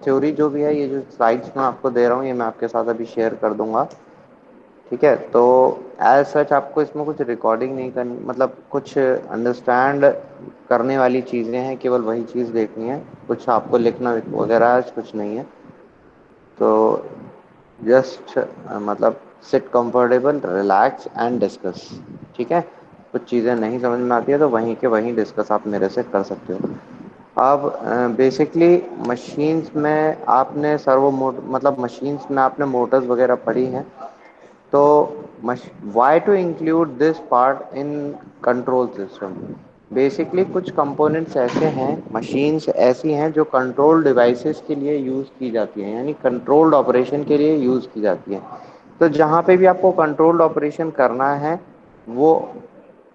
Theory जो भी है, ये जो स्लाइड्स मैं आपको दे रहा हूँ, ये मैं आपके साथ अभी शेयर कर दूंगा। ठीक है, तो एज सच आपको इसमें कुछ रिकॉर्डिंग नहीं करनी, मतलब कुछ अंडरस्टैंड करने वाली चीज़ें हैं, केवल वही चीज़ देखनी है। कुछ आपको लिखना वगैरह कुछ नहीं है। तो जस्ट मतलब sit comfortable, relax and discuss. ठीक है, कुछ चीज़ें नहीं समझ में आती है तो वहीं के वहीं डिस्कस आप मेरे से कर सकते हो। अब बेसिकली मशीन्स में आपने सर्वो मोट मतलब मशीन्स में आपने मोटर्स वगैरह पढ़ी हैं। तो why to include this part in control system? Basically कुछ कंपोनेंट्स ऐसे हैं, मशीन्स ऐसी हैं जो कंट्रोल डिवाइसेस के लिए यूज़ की जाती हैं, यानी कंट्रोल्ड ऑपरेशन के लिए यूज़ की जाती हैं। तो जहाँ पे भी आपको कंट्रोल्ड ऑपरेशन करना है, वो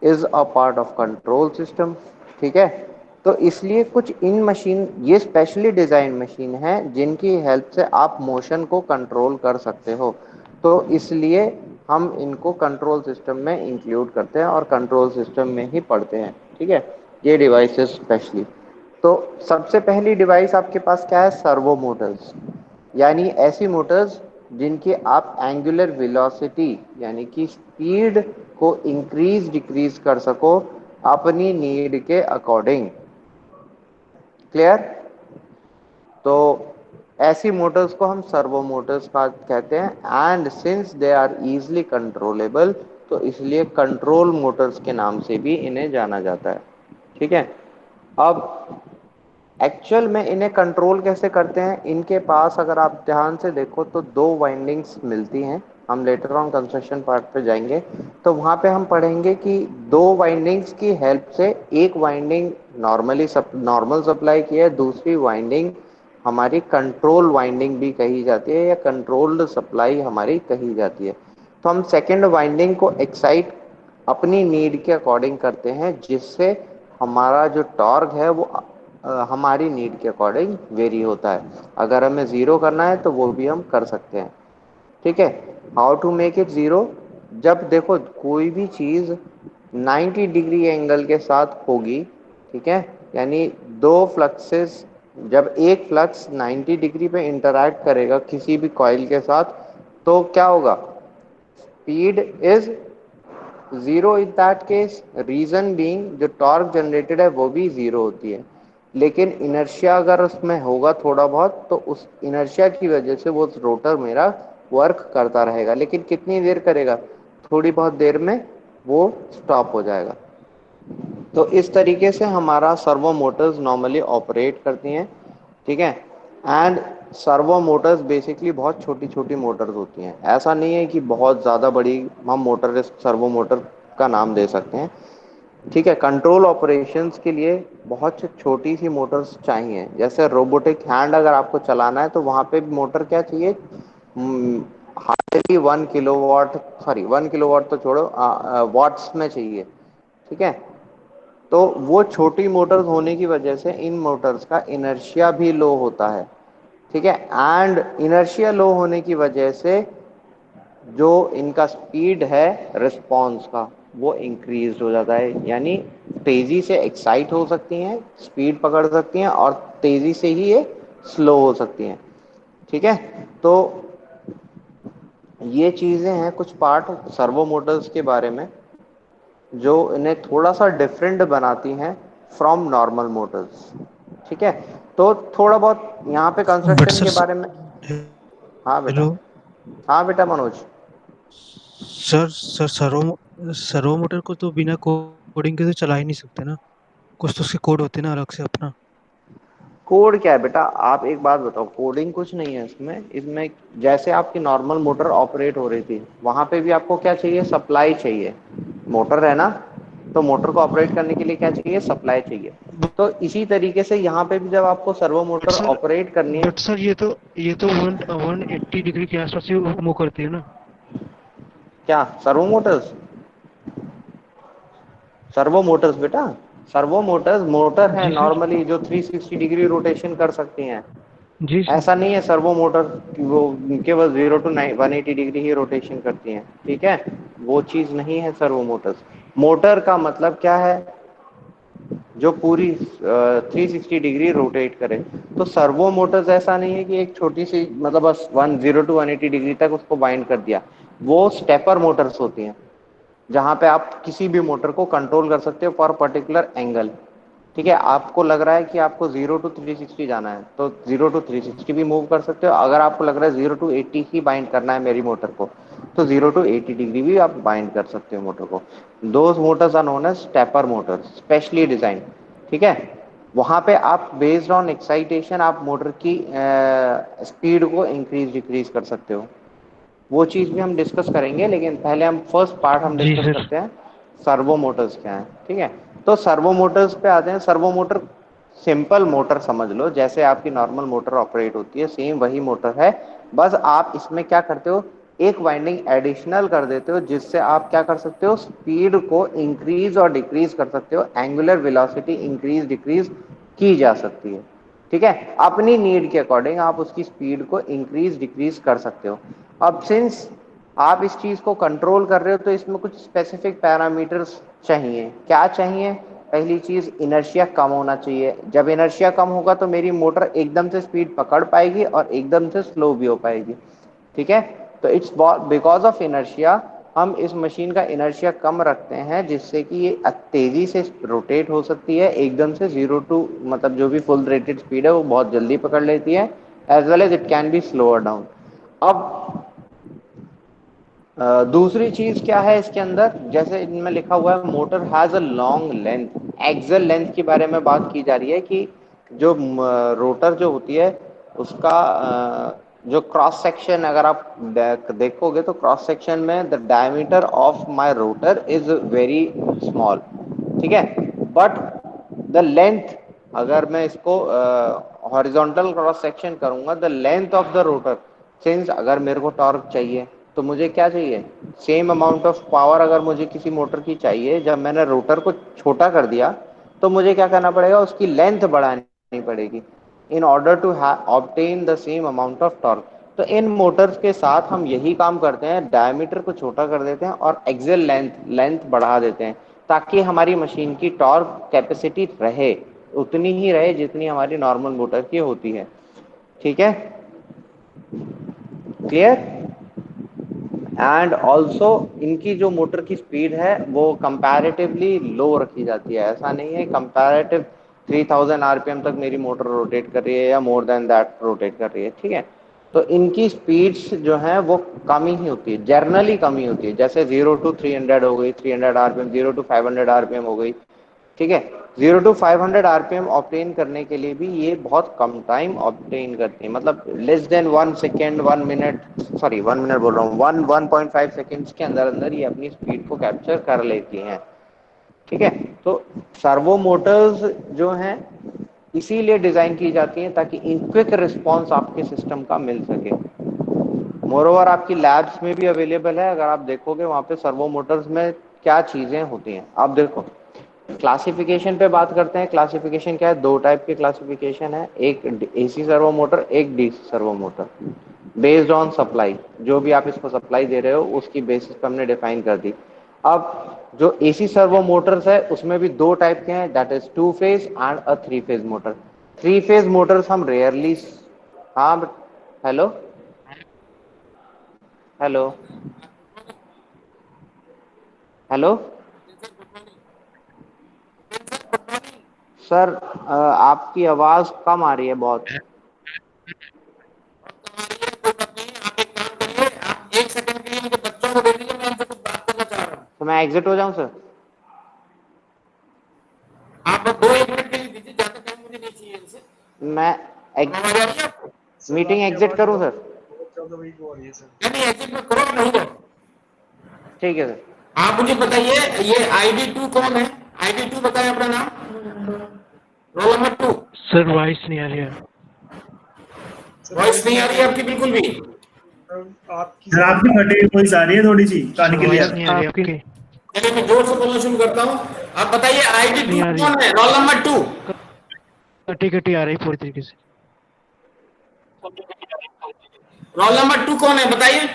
is a part of control system. ठीक है, तो इसलिए कुछ इन मशीन, ये स्पेशली डिज़ाइन मशीन है जिनकी हेल्प से आप मोशन को कंट्रोल कर सकते हो। तो इसलिए हम इनको कंट्रोल सिस्टम में इंक्लूड करते हैं और कंट्रोल सिस्टम में ही पढ़ते हैं। ठीक है, ये डिवाइसेस स्पेशली। तो सबसे पहली डिवाइस आपके पास क्या है? सर्वो मोटर्स, यानी ऐसी मोटर्स जिनकी आप एंगुलर वेलोसिटी यानी कि स्पीड को इंक्रीज डिक्रीज कर सको अपनी नीड के अकॉर्डिंग। क्लियर? तो ऐसी मोटर्स को हम सर्वो मोटर्स का कहते हैं। And since they are easily controllable, तो इसलिए कंट्रोल मोटर्स के नाम से भी इन्हें जाना जाता है। ठीक है, अब एक्चुअल में इन्हें कंट्रोल कैसे करते हैं? इनके पास अगर आप ध्यान से देखो तो दो वाइंडिंग्स मिलती हैं। हम लेटर ऑन कंस्ट्रक्शन पार्ट पे जाएंगे तो वहाँ पे हम पढ़ेंगे कि दो वाइंडिंग्स की हेल्प से एक वाइंडिंग नॉर्मल सप्लाई की है, दूसरी वाइंडिंग हमारी कंट्रोल वाइंडिंग भी कही जाती है या कंट्रोल्ड सप्लाई हमारी कही जाती है। तो हम सेकेंड वाइंडिंग को एक्साइट अपनी नीड के अकॉर्डिंग करते हैं, जिससे हमारा जो टॉर्क है वो हमारी नीड के अकॉर्डिंग वेरी होता है। अगर हमें ज़ीरो करना है तो वो भी हम कर सकते हैं। ठीक है, how to make it zero? जब देखो कोई भी चीज़ 90 डिग्री एंगल के साथ होगी, ठीक है, यानी दो फ्लक्सेस, जब एक फ्लक्स 90 डिग्री पे इंटरैक्ट करेगा किसी भी कॉइल के साथ, तो क्या होगा? Speed is zero in that case. Reason being जो टॉर्क जनरेटेड है वो भी जीरो होती है। लेकिन इनर्शिया अगर उसमें होगा थोड़ा बहुत, तो उस इनर्शिया की वजह से वो रोटर मेरा वर्क करता रहेगा, लेकिन कितनी देर करेगा? थोड़ी बहुत देर में वो स्टॉप हो जाएगा। तो इस तरीके से हमारा सर्वो मोटर्स नॉर्मली ऑपरेट करती हैं। ठीक है, एंड सर्वो मोटर्स बेसिकली बहुत छोटी छोटी मोटर्स होती हैं। ऐसा नहीं है कि बहुत ज़्यादा बड़ी हम मोटर सर्वो मोटर का नाम दे सकते हैं। ठीक है, कंट्रोल ऑपरेशंस के लिए बहुत छोटी सी मोटर्स चाहिए। जैसे रोबोटिक हैंड अगर आपको चलाना है तो वहाँ पे मोटर क्या चाहिए? हार्डली 1 किलोवाट, सॉरी 1 किलोवाट तो छोड़ो, वाट्स में चाहिए। ठीक है, तो वो छोटी मोटर्स होने की वजह से इन मोटर्स का इनर्शिया भी लो होता है। ठीक है, एंड इनर्शिया लो होने की वजह से जो इनका स्पीड है रिस्पॉन्स का, वो इंक्रीज हो जाता है, यानी तेजी से एक्साइट हो सकती हैं, स्पीड पकड़ सकती हैं, और तेजी से ही ये स्लो हो सकती हैं। ठीक है, तो ये चीजें हैं कुछ पार्ट सर्वो मोटर्स के बारे में जो इन्हें थोड़ा सा डिफरेंट बनाती हैं फ्रॉम नॉर्मल मोटर्स। ठीक है, तो थोड़ा बहुत यहाँ पे बट कंस्ट्रक्शन सर, के बारे में। हाँ बेटा। हेलो हाँ बेटा Manoj. Sir, servo servo motor को तो बिना कोडिंग के तो चला ही नहीं सकते ना। कुछ तो उसके कोड होते हैं ना अलग से अपना। कोड क्या है बेटा? आप एक बात बताओ, कोडिंग कुछ नहीं है इसमें। इसमें जैसे आपकी नॉर्मल मोटर ऑपरेट हो रही थी, वहां पे भी आपको क्या चाहिए? सप्लाई चाहिए। मोटर है ना, तो मोटर को ऑपरेट करने के लिए क्या चाहिए? सप्लाई चाहिए। तो इसी तरीके से यहाँ पे भी जब आपको servo but motor sir operate करनी है। बट सर ये तो 180 डिग्री के आसपास ही मूव करती है ना। क्या सर्वो मोटर्स? सर्वो मोटर्स बेटा, सर्वो मोटर्स मोटर है जी सर। नॉर्मली जो 360 डिग्री रोटेशन कर सकती हैं। जी सर। ऐसा नहीं है सर्वो मोटर कि वो केवल 0 to 180 डिग्री ही रोटेशन करती हैं। ठीक है, वो चीज नहीं है सर्वो मोटर्स। मोटर का मतलब क्या है? जो पूरी 360 डिग्री रोटेट करे। तो सर्वो मोटर्स ऐसा नहीं है कि एक छोटी सी मतलब बस 1 0 to 180 डिग्री तक उसको बाइंड कर दिया। वो स्टेपर मोटर्स होती हैं, जहां पे आप किसी भी मोटर को कंट्रोल कर सकते हो फॉर पर्टिकुलर एंगल। ठीक है, आपको लग रहा है कि आपको 0 to 360 जाना है तो 0 to 360 भी मूव कर सकते हो। अगर आपको लग रहा है 0 to 80 ही बाइंड करना है मेरी मोटर को, तो 0 to 80 डिग्री भी आप बाइंड कर सकते हो मोटर को। Those motors are known as stepper motors, specially design. ठीक है, वहां पे आप बेस्ड ऑन एक्साइटेशन आप मोटर की स्पीड को इंक्रीज डिक्रीज कर सकते हो। वो चीज भी हम डिस्कस करेंगे, लेकिन पहले हम फर्स्ट पार्ट हम जी डिस्कस सर। करते हैं सर्वो मोटर्स क्या है। ठीक है, तो सर्वो मोटर्स पे आते हैं। सर्वो मोटर सिंपल मोटर समझ लो, जैसे आपकी नॉर्मल मोटर ऑपरेट होती है सेम वही मोटर है। बस आप इसमें क्या करते हो, एक वाइंडिंग एडिशनल कर देते हो, जिससे आप क्या कर सकते हो, स्पीड को इंक्रीज और डिक्रीज कर सकते हो। एंगुलर वेलोसिटी इंक्रीज डिक्रीज की जा सकती है। ठीक है, अपनी नीड के अकॉर्डिंग आप उसकी स्पीड को इंक्रीज डिक्रीज कर सकते हो। अब सिंस आप इस चीज को कंट्रोल कर रहे हो, तो इसमें कुछ स्पेसिफिक पैरामीटर्स चाहिए। क्या चाहिए? पहली चीज, इनर्शिया कम होना चाहिए। जब इनर्शिया कम होगा तो मेरी मोटर एकदम से स्पीड पकड़ पाएगी और एकदम से स्लो भी हो पाएगी। ठीक है, तो इट्स बिकॉज ऑफ इनर्शिया हम इस मशीन का इनर्शिया कम रखते हैं, जिससे कि ये तेजी से रोटेट हो सकती है। एकदम से 0 to मतलब जो भी फुल रेटेड स्पीड है वो बहुत जल्दी पकड़ लेती है, as well as it can be slower down. अब दूसरी चीज क्या है इसके अंदर, जैसे इनमें लिखा हुआ है motor has a long length. Axle length के बारे में बात की जा रही है कि जो रोटर जो होती है उसका जो क्रॉस सेक्शन, अगर आप देखोगे तो क्रॉस सेक्शन में the diameter of my rotor is very small. ठीक है, बट द लेंथ, अगर मैं इसको हॉरिजॉन्टल क्रॉस सेक्शन करूंगा, the length of the rotor, since अगर मेरे को टॉर्क चाहिए तो मुझे क्या चाहिए, सेम अमाउंट ऑफ पावर अगर मुझे किसी मोटर की चाहिए, जब मैंने रोटर को छोटा कर दिया तो मुझे क्या करना पड़ेगा, उसकी लेंथ बढ़ानी पड़ेगी in order to obtain the same amount of torque. तो इन मोटर्स के साथ हम यही काम करते हैं, डायमीटर को छोटा कर देते हैं और एक्सियल लेंथ लेंथ बढ़ा देते हैं, ताकि हमारी मशीन की टॉर्क कैपेसिटी रहे, उतनी ही रहे जितनी हमारी नॉर्मल मोटर की होती है। ठीक है, क्लियर? एंड ऑल्सो इनकी जो मोटर की स्पीड है वो कंपैरेटिवली लो रखी जाती है। ऐसा नहीं है कंपैरेटिव 3000 आरपीएम तक मेरी मोटर रोटेट कर रही है या मोर देन दैट रोटेट कर रही है। ठीक है, तो इनकी स्पीड्स जो है वो कम ही होती है, जर्नली कम ही होती है। जैसे 0 to 300 हो गई 300 आरपीएम, 0 to 500 आरपीएम हो गई। ठीक है, 0 to 500 आरपीएम ऑब्टेन करने के लिए भी ये बहुत कम टाइम ऑब्टेन करती है, मतलब less than 1 second 1 minute, sorry 1 minute बोल रहा हूँ, 1.5 सेकेंड्स के अंदर अंदर ये अपनी स्पीड को कैप्चर कर लेती हैं। ठीक है, तो सर्वो मोटर्स जो हैं इसीलिए डिजाइन की जाती हैं ताकि इन क्विक रिस्पॉन्स आपके सिस्टम का मिल सके। मोरोवर आपकी लैब्स में भी अवेलेबल है, अगर आप देखोगे वहां पे सर्वो मोटर्स में क्या चीजें होती हैं। आप देखो, क्लासिफिकेशन पे बात करते हैं। क्लासिफिकेशन क्या है, दो टाइप के क्लासिफिकेशन है, एक एसी सर्वो मोटर, एक DC servo motor. Based on supply, जो भी आप इसको सप्लाई दे रहे हो उसकी बेसिस पे हमने डिफाइन कर दी। अब जो एसी सर्वो मोटर्स है उसमें भी दो टाइप के हैं, that is 2 phase and a 3 phase motor. 3 phase Motors हम रेयरली, हाँ हेलो हेलो हेलो सर, आपकी आवाज कम आ रही है बहुत। एक सेकंड के लिए मुझे बच्चों को दे दीजिए, मैं उनसे कुछ बात करना चाह रहा हूँ। तो मैं एग्जिट हो जाऊं सर? आप 2 1 मिनट के लिए दीजिए, ज्यादा टाइम मुझे नहीं चाहिए इनसे। मैं आवाज आ रही है आपको? मीटिंग एग्जिट करूं सर? नहीं नहीं, एग्जिट में करो, नहीं हो। ठीक है सर। आप मुझे बताइए, ये ID2 कौन है? ID2 बताएं अपना नाम, रोल नंबर 2। सर वॉइस नहीं आ रही है। वॉइस नहीं आ रही है आपकी बिल्कुल भी? सर आपकी फटी हुई वॉइस आ रही है थोड़ी सी, कान के लिए। वॉइस नहीं आ रही है आपकी। चलिए मैं जोर से बोलना शुरू करता हूँ। आप बताइए नहीं ID2 आ रही है, कौन है, रोल नंबर 2। कटी कटी आ रही पूरी तरीके से। रोल नंबर 2 कौन है बताइए?